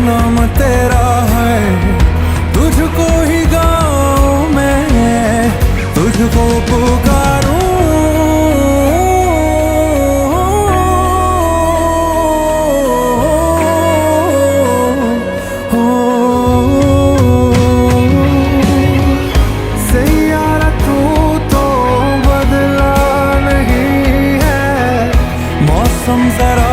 नाम तेरा है, तुझको ही गाऊं मैं, तुझको पुकारूं। सैयारा तू तो बदला नहीं है, मौसम जरा